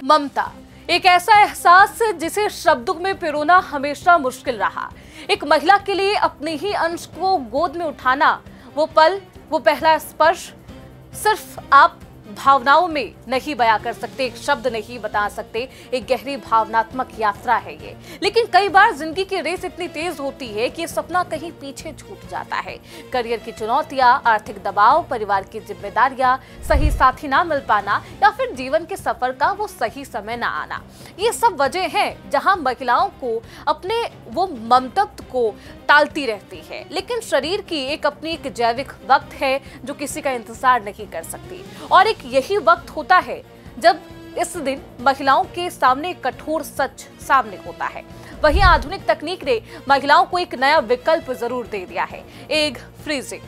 ममता एक ऐसा एहसास जिसे शब्दों में पिरोना हमेशा मुश्किल रहा। एक महिला के लिए अपने ही अंश को गोद में उठाना, वो पल, वो पहला स्पर्श सिर्फ आप भावनाओं में नहीं बयां कर सकते, एक शब्द नहीं बता सकते। एक गहरी भावनात्मक यात्रा है ये। लेकिन कई बार जिंदगी की रेस इतनी तेज होती है कि सपना कहीं पीछे छूट जाता है। करियर की चुनौतियां, आर्थिक दबाव, परिवार की जिम्मेदारियां, सही साथी ना मिल पाना या फिर जीवन के सफर का वो सही समय ना आना, ये सब वजह हैं जहां महिलाओं को अपने वो ममतत्व को टालती रहती है। लेकिन शरीर की एक अपनी एक जैविक वक्त है जो किसी का इंतजार नहीं कर सकती, और एक यही वक्त होता है जब इस दिन महिलाओं के सामने कठोर सच सामने होता है। वहीं आधुनिक तकनीक ने महिलाओं को एक नया विकल्प जरूर दे दिया है, एग फ्रीजिंग,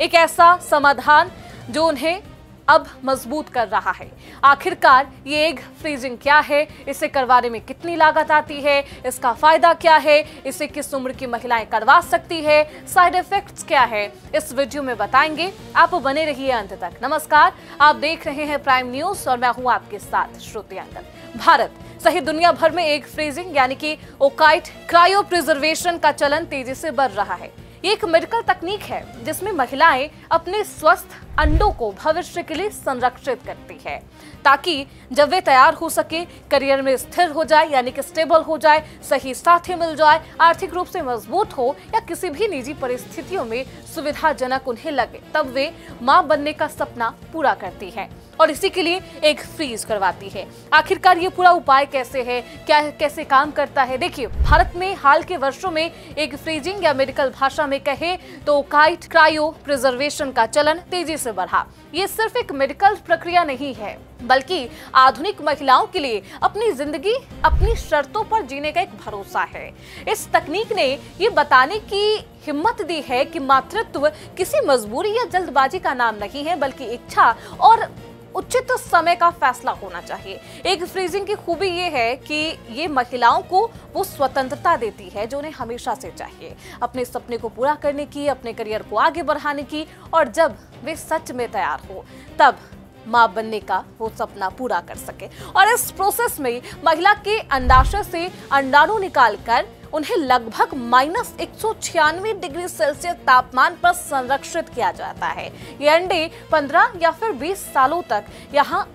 एक ऐसा समाधान जो उन्हें अब मजबूत कर रहा है। आखिरकार ये एग फ्रीजिंग क्या है, इसे करवाने में कितनी लागत आती है, इसका फायदा क्या है, इसे किस उम्र की महिलाएं करवा सकती है, साइड इफेक्ट्स क्या है, इस वीडियो में बताएंगे। आप बने रहिए अंत तक। नमस्कार, आप देख रहे हैं प्राइम न्यूज और मैं हूं आपके साथ श्रुति अंगद। भारत सहित दुनिया भर में एग फ्रीजिंग यानी कि ओकाइट क्रायो प्रिजर्वेशन का चलन तेजी से बढ़ रहा है। ये एक मेडिकल तकनीक है जिसमें महिलाएं अपने स्वस्थ अंडों को भविष्य के लिए संरक्षित करती है, ताकि जब वे तैयार हो सके, करियर में स्थिर हो जाए यानी कि स्टेबल हो जाए, सही साथी मिल जाए, आर्थिक रूप से मजबूत हो या किसी भी निजी परिस्थितियों में सुविधाजनक उन्हें लगे, तब वे मां बनने का सपना पूरा करती है और इसी के लिए एग फ्रीज करवाती है। आखिरकार ये पूरा उपाय कैसे है, कैसे काम करता है? देखिए, भारत में हाल के वर्षों में एग फ्रीजिंग या मेडिकल भाषा में कहे तो ओकाइट क्रायो प्रिजर्वेशन का चलन तेजी से बढ़ा। ये सिर्फ एक मेडिकल प्रक्रिया नहीं है, बल्कि आधुनिक महिलाओं के लिए अपनी जिंदगी अपनी शर्तों पर जीने का एक भरोसा है। इस तकनीक ने ये बताने की हिम्मत दी है कि मातृत्व किसी मजबूरी या जल्दबाजी का नाम नहीं है, बल्कि इच्छा और उचित समय का फैसला होना चाहिए। एग फ्रीजिंग की खूबी ये है कि ये महिलाओं को वो स्वतंत्रता देती है जो उन्हें हमेशा से चाहिए, अपने सपने को पूरा करने की, अपने करियर को आगे बढ़ाने की, और जब वे सच में तैयार हो तब मां बनने का वो सपना पूरा कर सके। और इस प्रोसेस में महिला के अंडाशय से अंडाणु निकालकर उन्हें लगभग -196 डिग्री सेल्सियस तापमान पर संरक्षित किया जाता है। ये अंडे 15 या फिर 20 सालों तक यहाँ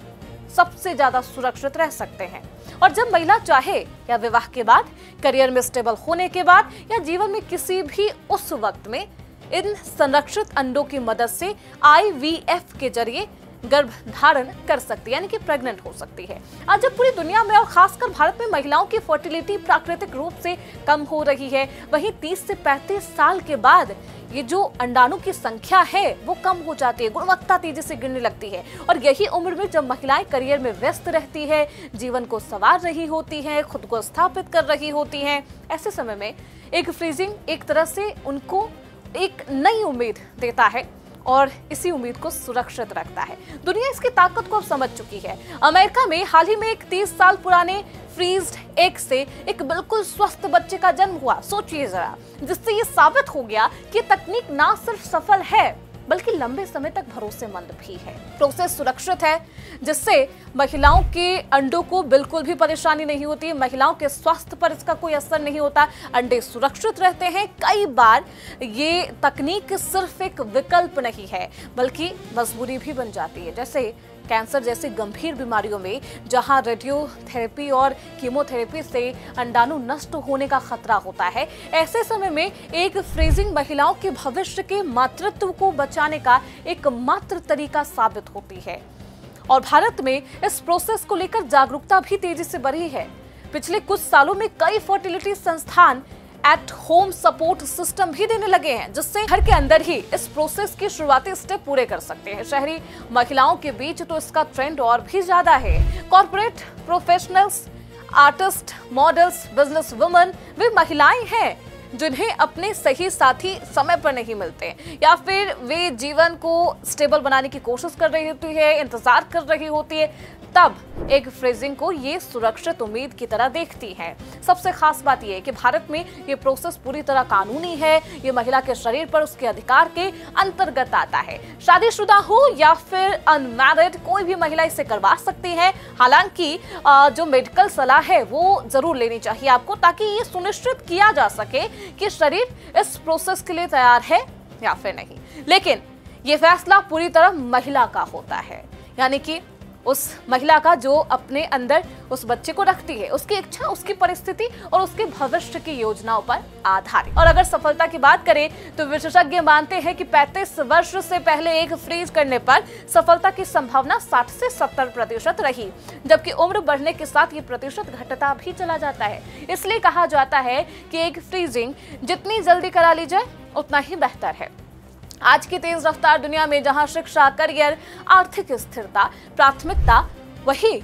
सबसे ज्यादा सुरक्षित रह सकते हैं, और जब महिला चाहे, या विवाह के बाद, करियर में स्टेबल होने के बाद, या जीवन में किसी भी उस वक्त में, इन संरक्षित अंडों की मदद से IVF के जरिए गर्भ धारण कर सकती है, यानी कि प्रेग्नेंट हो सकती है। आज जब पूरी दुनिया में और खासकर भारत में महिलाओं की फर्टिलिटी प्राकृतिक रूप से कम हो रही है, वहीं 30 से 35 साल के बाद ये जो अंडाणु की संख्या है वो कम हो जाती है, गुणवत्ता तेजी से गिरने लगती है। और यही उम्र में जब महिलाएं करियर में व्यस्त रहती है, जीवन को संवार रही होती हैं, खुद को स्थापित कर रही होती हैं, ऐसे समय में एग फ्रीजिंग एक तरह से उनको एक नई उम्मीद देता है और इसी उम्मीद को सुरक्षित रखता है। दुनिया इसकी ताकत को अब समझ चुकी है। अमेरिका में हाल ही में एक 30 साल पुराने फ्रीज्ड एग से एक बिल्कुल स्वस्थ बच्चे का जन्म हुआ। सोचिए जरा, जिससे ये साबित हो गया कि तकनीक ना सिर्फ सफल है बल्कि लंबे समय तक भरोसेमंद भी है। प्रोसेस सुरक्षित है, जिससे महिलाओं के अंडों को बिल्कुल भी परेशानी नहीं होती, महिलाओं के स्वास्थ्य पर इसका कोई असर नहीं होता, अंडे सुरक्षित रहते हैं। कई बार ये तकनीक सिर्फ एक विकल्प नहीं है बल्कि मजबूरी भी बन जाती है, जैसे कैंसर जैसी गंभीर बीमारियों में जहां रेडियोथेरेपी और कीमोथेरेपी से अंडाणु नष्ट होने का खतरा होता है। ऐसे समय में एग फ्रीजिंग महिलाओं के भविष्य के मातृत्व को बचाने का एकमात्र तरीका साबित होती है, और भारत में इस प्रोसेस को लेकर जागरूकता भी तेजी से बढ़ी है। पिछले कुछ सालों में कई फर्टिलिटी संस्थान एट होम सपोर्ट सिस्टम भी देने लगे हैं, जिससे घर के अंदर ही इस प्रोसेस के शुरुआती स्टेप पूरे कर सकते हैं। शहरी महिलाओं के बीच तो इसका ट्रेंड और भी ज्यादा है। Corporate professionals, artist, models, business women, वे महिलाएं हैं जिन्हें अपने सही साथी समय पर नहीं मिलते, या फिर वे जीवन को स्टेबल बनाने की कोशिश कर रही होती है, इंतजार कर रही होती है, तब एग फ्रीजिंग को ये सुरक्षित उम्मीद की तरह देखती हैं। सबसे खास बात यह है कि भारत में ये प्रोसेस पूरी तरह कानूनी है। ये महिला के शरीर पर उसके अधिकार के अंतर्गत आता है। शादीशुदा हो या फिर अनमैरिड, कोई भी महिला इसे करवा सकती है। हालांकि जो मेडिकल सलाह है वो जरूर लेनी चाहिए आपको, ताकि ये सुनिश्चित किया जा सके कि शरीर इस प्रोसेस के लिए तैयार है या फिर नहीं। लेकिन ये फैसला पूरी तरह महिला का होता है, यानी कि उस महिला का जो अपने अंदर उस बच्चे को रखती है, उसकी इच्छा, उसकी परिस्थिति और उसके भविष्य की योजनाओं पर आधारित। और अगर सफलता की बात करें तो विशेषज्ञ मानते हैं कि 35 वर्ष से पहले एग फ्रीज करने पर सफलता की संभावना 60 से 70% रही, जबकि उम्र बढ़ने के साथ ये प्रतिशत घटता भी चला जाता है। इसलिए कहा जाता है कि एग फ्रीजिंग जितनी जल्दी करा ली जाए उतना ही बेहतर है। आज की तेज रफ्तार दुनिया में जहां शिक्षा, करियर, आर्थिक स्थिरता प्राथमिकता, वही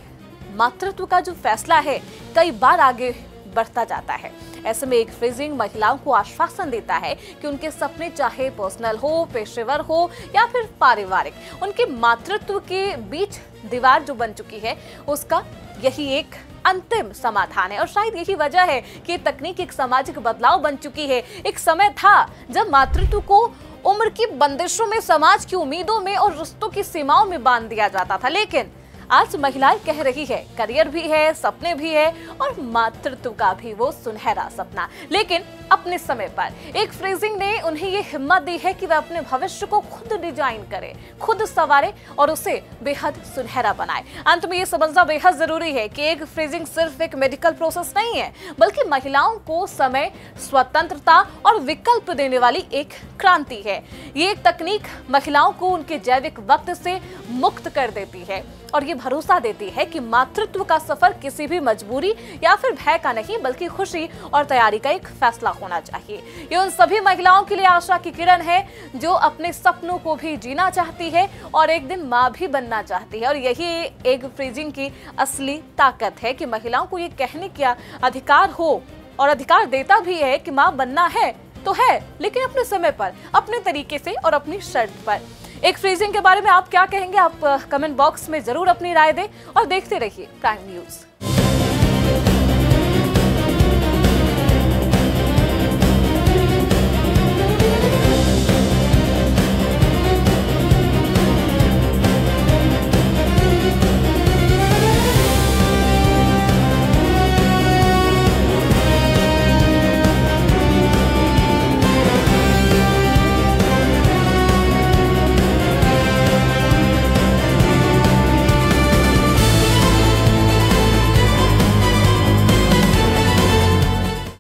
मातृत्व का जो फैसला है कई बार आगे बढ़ता जाता है। ऐसे में एग फ्रीजिंग महिलाओं को आश्वासन देता है कि उनके सपने, चाहे पर्सनल हो, पेशेवर हो या फिर पारिवारिक, उनके मातृत्व के बीच दीवार जो बन चुकी है उसका यही एक अंतिम समाधान है। और शायद यही वजह है कि तकनीक एक सामाजिक बदलाव बन चुकी है। एक समय था जब मातृत्व को उम्र की बंदिशों में, समाज की उम्मीदों में और रिश्तों की सीमाओं में बांध दिया जाता था, लेकिन आज महिलाएं कह रही है करियर भी है, सपने भी है और मातृत्व का भी वो सुनहरा सपना, लेकिन अपने समय पर। एग फ्रीजिंग ने उन्हें ये हिम्मत दी है कि वे अपने भविष्य को खुद डिजाइन करें, खुद संवारे और उसे बेहद सुनहरा बनाए। अंत में ये समझना बेहद जरूरी है कि एग फ्रीजिंग सिर्फ एक मेडिकल प्रोसेस नहीं है, बल्कि महिलाओं को समय, स्वतंत्रता और विकल्प देने वाली एक क्रांति है। ये एक तकनीक महिलाओं को उनके जैविक वक्त से मुक्त कर देती है और ये भरोसा देती है कि मातृत्व का सफर किसी भी मजबूरी या फिर भय का नहीं, बल्कि खुशी और तैयारी का एक फैसला होना चाहिए। ये उन सभी महिलाओं के लिए आशा की किरण है जो अपने सपनों को भी जीना चाहती है और एक दिन मां भी बनना चाहती है। और यही एग फ्रीजिंग की असली ताकत है कि महिलाओं को ये कहने का अधिकार हो, और अधिकार देता भी है कि मां बनना है तो है, लेकिन अपने समय पर, अपने तरीके से और अपनी शर्त पर। एग फ्रीजिंग के बारे में आप क्या कहेंगे? आप कमेंट बॉक्स में जरूर अपनी राय दें और देखते रहिए प्राइम न्यूज़।